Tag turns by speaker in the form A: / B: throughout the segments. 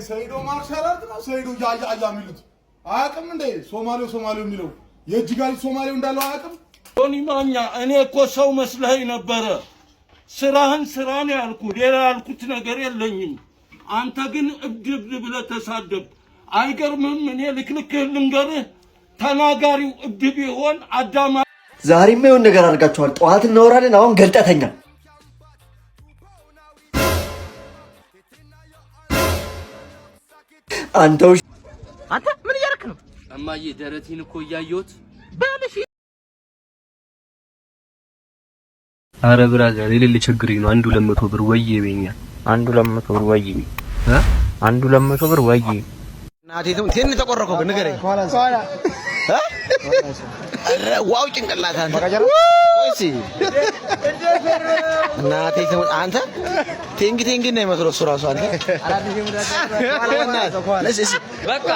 A: ሰይዶ ማርሻላት ነው ሰይዶ ያያ የሚሉት አያውቅም እንዴ? ሶማሌው የሚለው የእጅጋሊ ሶማሌው እንዳለው አያውቅም።
B: ቶኒ ማኛ እኔ እኮ ሰው መስለህ ነበረ። ስራህን ስራ ነው ያልኩህ፣ ሌላ ያልኩት ነገር የለኝም። አንተ ግን እብድ ብለህ ተሳደብ። አይገርምም? እኔ ልክልክህ ልንገርህ፣ ተናጋሪው እብድ ቢሆን አዳማ
C: ዛሬማ የሆነ ነገር አድርጋችኋል። ጠዋት እናወራለን፣ አሁን ገልጠተኛ አንተ
D: ምን እያደረክ ነው?
E: እማዬ ደረቴን እኮ እያየሁት
D: ባለሽ።
E: አረ ብራዘር የሌለ ችግር ነው። 200 ብር ወይ ይበኛል።
D: 200 ብር ወይ እ 200 ብር ወይ
F: ናቴቱም ቴን ተቆረከው ንገረኝ ዋው ጭንቅላት አንተ ወይሲ ናቴቱም አንተ ቴንግ ነው የመስለው እሱ ራሱ አንተ በቃ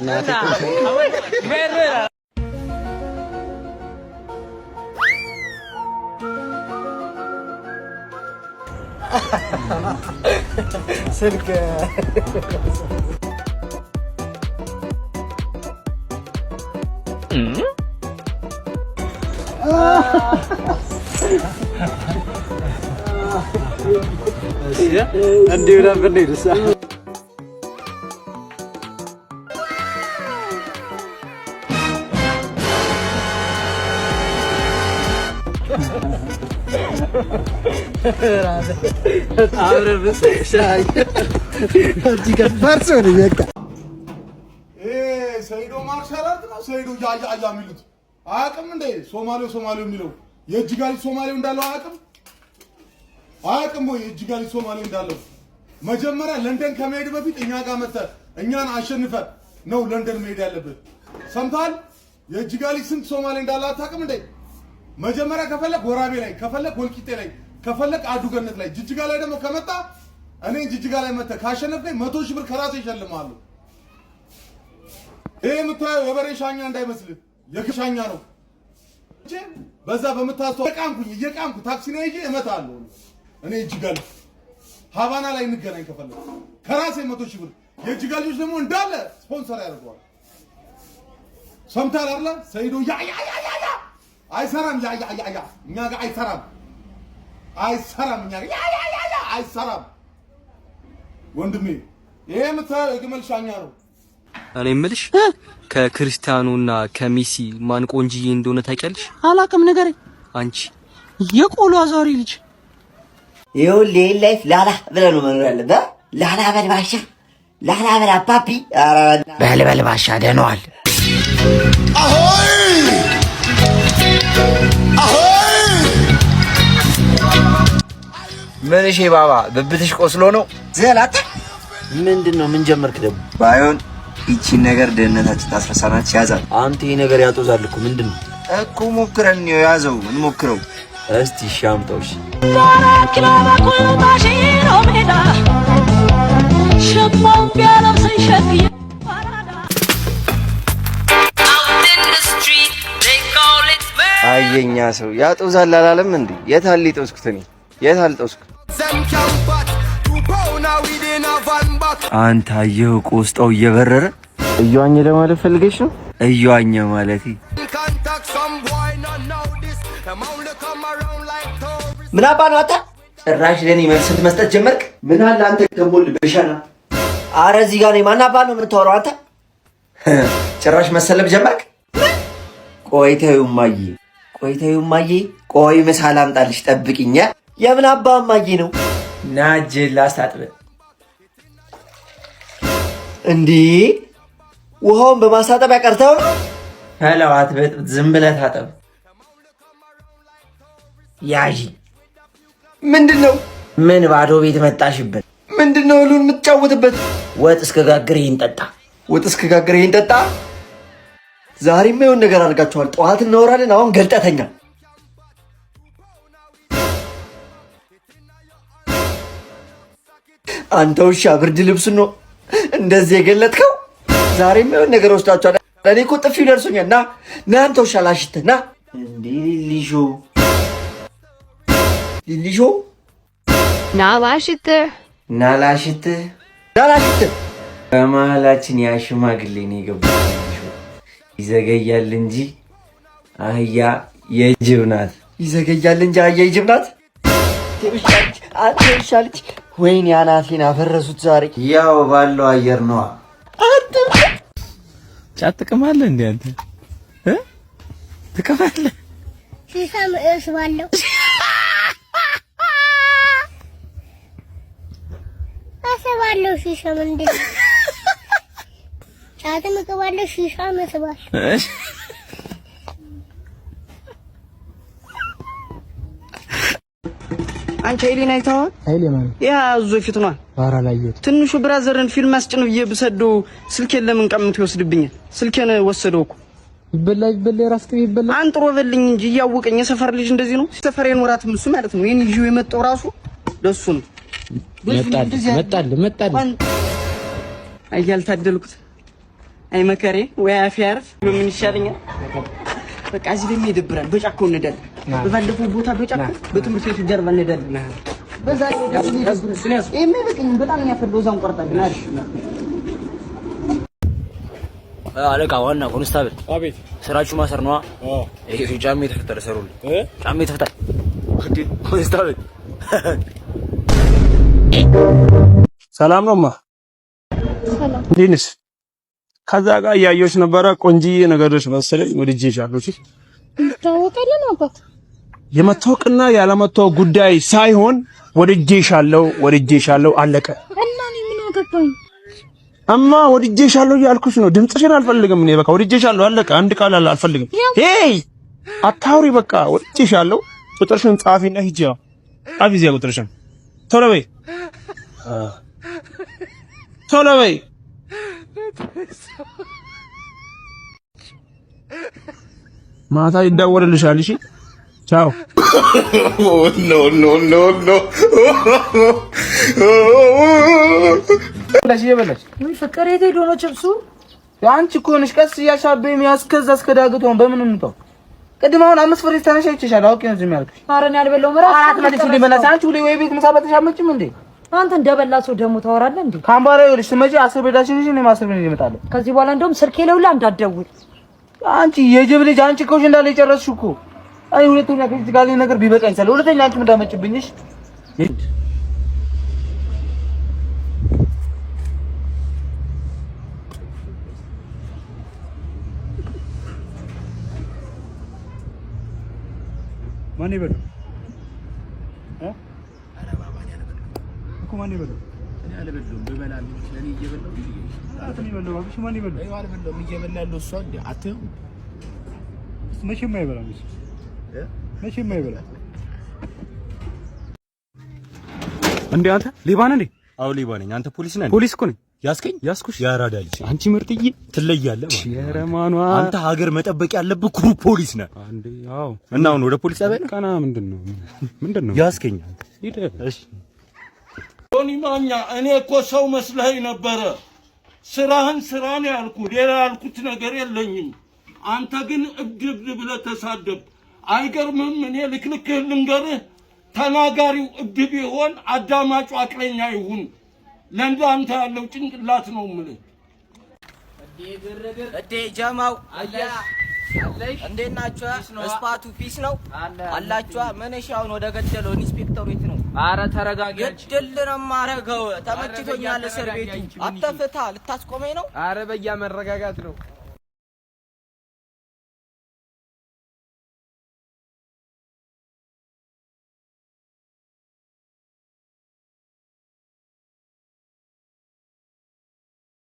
F: ናቴቱም
C: ስልክ እንዴ ነበር ደሳ
F: አብረብስ ሻይ እዚህ ጋር ነው በቃ
A: ሰይዶ ማርሻላት ነው ሰይዶ ያያ የሚሉት አያውቅም እንዴ? ሶማሌው የሚለው የእጅጋሊ ሶማሌው እንዳለው አያውቅም ወይ? የእጅጋሊ ሶማሌው እንዳለው መጀመሪያ ለንደን ከመሄድ በፊት እኛ ጋር መተህ እኛን አሸንፈ ነው ለንደን መሄድ ያለብህ። ሰምተሃል? የእጅጋሊ ስንት ሶማሌ እንዳለ አታውቅም እንዴ? መጀመሪያ ከፈለክ ወራቤ ላይ፣ ከፈለክ ወልቂጤ ላይ፣ ከፈለክ አዱገነት ላይ፣ ጅጅጋ ላይ ደግሞ ከመጣ እኔ ጅጅጋ ላይ መተህ ካሸነፍከኝ 100 ሺህ ብር ከራሴ እሸልምሃለሁ። ይሄ የምታየው የበሬ ሻኛ እንዳይመስልህ የግሻኛ ነው እንጂ በዛ በመታስተው እየቃምኩ ታክሲ ነው ይዤ እመታለሁ። እኔ እጅጋል ሀቫና ላይ እንገናኝ ከፈለክ ከራሴ 100 ሺህ ብር የእጅጋል ልጆች ደግሞ እንዳለ ስፖንሰር ያደርገዋል። ሰምተሃል አይደል? ሰይዶ ያ አይሰራም። ያ እኛ ጋር አይሰራም እኛ ጋር ያ አይሰራም ወንድሜ። ይሄ የምታየው የግመል ሻኛ ነው።
E: እኔ የምልሽ ከክርስቲያኖና ከሜሲ ማን ቆንጂዬ እንደሆነ ታውቂያለሽ?
D: አላውቅም፣ ንገረኝ።
E: አንቺ
D: የቆሎ አዛሪ ልጅ
C: ይኸውልህ ላይፍ ላላ ብለህ ነው መኖር ያለብህ። ላላ በልባሻ ላላ በል አባቢ
F: በልባሻ ደህናዋል። ምን እሺ ባባ ብብትሽ ቆስሎ ነው? ዘላታ ምንድነው? ምን ጀመርክ ደግሞ?
C: ባይሆን ይቺን ነገር ደህንነታችን ታስረሳናት ያዛል።
F: አንተ ይሄ ነገር ያጦዛል እኮ ምንድነው?
C: እኮ ሞክረን ነው ያዘው። ምን ሞክረው
F: እስቲ ሻምጣው። እሺ አየኛ ሰው ያጦዛል አላለም እንዴ? የታል ሊጦስኩት? እኔ የታል ጦስኩ?
C: አንተ አየው ቆስጣው እየበረረ
F: እየዋኘ ለማለት ፈልገሽ ነው?
C: እየዋኘ ማለት ምን አባ ነው አታ ጭራሽ ለኔ መልስ መስጠት ጀመርክ? ምን አለ አንተ ከሞል በሻና አረ እዚህ ጋር ነኝ። ማን አባ ነው የምታወራው አንተ? ጭራሽ መሰለብ ጀመርክ? ቆይተው ማዬ ቆይ ምሳ ላምጣልሽ ጠብቂኝ። የምን አባ ማዬ ነው? ናጅ ላስታጥብ እንዴ? ውሃውን በማሳጠብ ያቀርተው ነው? ሄላው አትበጥ፣ ዝም ብለህ ታጠብ። ያዢ ምንድነው? ምን ባዶ ቤት መጣሽበት? ምንድነው ሁሉን የምትጫወትበት? ወጥ እስከጋግር ይሄን ጠጣ። ዛሬማ የሆነ ነገር አድርጋችኋል። ጠዋት እናወራለን፣ አሁን ገልጠተኛ አንተ ውሻ ብርድ ልብስ ነው እንደዚህ የገለጥከው? ዛሬማ የሆነ ነገር ወስዳችኋል። እኔ እኮ ጥፊው ደርሶኛል። ና አንተ ውሻ ላሽትህ ና። እንዴ ሊሊሾ ና ላሽትህ ዳላሽት በመሀላችን ያ ሽማግሌ ነው የገባው። ይዘገያል እንጂ አህያ የጅብ ናት። ይዘገያል እንጂ አህያ የጅብ ናት። አትሻልች ወይኔ አናቴን አፈረሱት ዛሬ። ያው ባለው አየር ነዋ።
E: ጫት ትቅማለህ እንዴ አንተ? ትቅማለህ?
G: ሲሳም እስባለሁ አስባለሁ። ሲሳም እንዴ ጫትም እቅባለሁ፣ ሲሳም እስባለሁ።
H: አንቺ ኃይሌን አይተኸዋል? ኃይሌ ማለት ያ አዞ ፊት ነው። ኧረ አላየሁት። ትንሹ ብራዘርን ፊልም አስጭን ብዬ ብሰደው ስልኬን ለምን ቀምቶ ይወስድብኛል? ስልኬን ወሰደው እኮ። ይበላ የራስ ጥብ ይበላ አንጥሮ በልኝ እንጂ እያወቀኝ የሰፈር ልጅ እንደዚህ ነው። ሰፈር የኖራትም እሱ ማለት ነው። የኔ ልጅ የመጣው ራሱ ለሱ ነው። መጣል አያልታደልኩት አይ መከሬ ወይ አፍ ያርፍ ምን ይሻለኛል? በቃ እዚህ ላይ ይደብራል። በጫካው እንሄዳለን። በባለፈው ቦታ በጫካው በትምህርት ቤቱ ጀርባ እንሄዳለን። በዛ የሚበቅኝ በጣም ያፈለው ዛን ቆርጣለን።
F: አለቃ ዋና ኮንስታብል።
E: አቤት።
F: ስራችሁ ማሰር ነዋ። ይሄ ጫሜ ተፈጠረ ሰሩልኝ። ጫሜ ተፈታኝ። ኮንስታብል
I: ሰላም ነውማ።
G: ሰላም
I: እንዴት ነሽ? ከዛ ጋር እያየሁሽ ነበረ። ቆንጂዬ ነገርሽ መሰለኝ ወድጄሻለሁ። እሺ
G: እንታወቃለን አባት።
I: የመታወቅና ያለመታወቅ ጉዳይ ሳይሆን ወድጄሻለሁ አለቀ።
G: እና እኔ ምን አገባኝ?
I: እማ ወድጄሻለሁ እያልኩሽ ነው። ድምፅሽን አልፈልግም እኔ በቃ ወድጄሻለሁ አለቀ። አንድ ቃል አልፈልግም። ሄይ አታውሪ በቃ ወድጄሻለሁ። ቁጥርሽን ጻፊና ሂጂ። ጻፊ እዚያ ቁጥርሽን ቶሎ በይ ቶሎ በይ። ማታ ይደወልልሻል። እሺ ቻው።
A: ኖ
H: በላሽ ወይ ፍቅር የት ሄዶ ነው ችብሱ? አንቺ እኮ ነሽ ቀስ እያሻበኝ የሚያስከዛ እስከዳግቶን በምን እንተው? ቅድም አሁን 5 ፍሬ ተነሻይችሻል። አውቄ ነው ዝም ያልኩሽ። ኧረ እኔ አልበላሁም። አራት መልሽ ሊበላሽ አንቺ ሁሌ ወይ ቤት ምሳ በተሻመጭም እንዴ? አንተ እንደበላ ሰው ደግሞ ታወራለህ እንዴ? ካምባራ ይኸውልሽ ስመጪ 10 ብር ዳሽልሽ እኔ 10 ብር ይመጣል። ከዚህ በኋላ እንደውም ስልኬ ለውላ እንዳትደውል። አንቺ የጅብ ልጅ አንቺ እኮ እንዳለ የጨረስሽ እኮ። አይ ሁለተኛ ከዚህ ጋር ነገር ቢበቃኝ ሰለ ሁለተኛ አንቺ እንዳመጭብኝሽ
I: ማን ይበሉ ማን ይበሉ? እኔ አልበላሁም። በበላል ለኔ እየበላሁ አጥኒ በለው አብሽ ማን ይበሉ? አይ አልበላሁም። እየበላል እሱ አንዴ አትው መቼም አይበላም። መቼም አይበላም። እንዴ አንተ ሌባ ነህ እንዴ?
E: አዎ ሌባ ነኝ። አንተ ፖሊስ ነህ?
I: ፖሊስ እኮ ነኝ።
E: ያስኩሽ ያራዳ ልጅ።
I: አንቺ ምርጥዬ
E: ትለያለህ።
I: የረማኗ
E: አንተ ሀገር መጠበቅ ያለብህ ኩሩ ፖሊስ ነህ።
I: አንዴ አዎ።
E: እና አሁን ወደ ፖሊስ ጣቢያ
I: ቀና ምንድነው
E: ያስከኝ?
I: ሂድ።
E: እሺ
B: ቶኒ ማኛ፣ እኔ እኮ ሰው መስለኸኝ ነበረ። ስራህን ስራ ነው ያልኩህ፣ ሌላ ያልኩት ነገር የለኝም። አንተ ግን እብድ ብለህ ተሳደብ። አይገርምም? እኔ ልክልክህ ልንገርህ፣ ተናጋሪው እብድ ቢሆን አዳማጩ አቅለኛ ይሁን። ለእንዳንተ ያለው ጭንቅላት ነው የምልህ።
F: እዴ ጀማው አያ እንዴት ናችሁ? ስፓቱ ፒስ ነው አላችሁ? መነሻውን ወደ ገደለው ኢንስፔክተሩ የት ነው?
H: አረ ተረጋጋ።
F: ገደል ነው ማረገው። ተመችቶኛል እስር ቤቱ። አተፈታ ልታስቆመኝ ነው?
H: አረ በያ መረጋጋት ነው።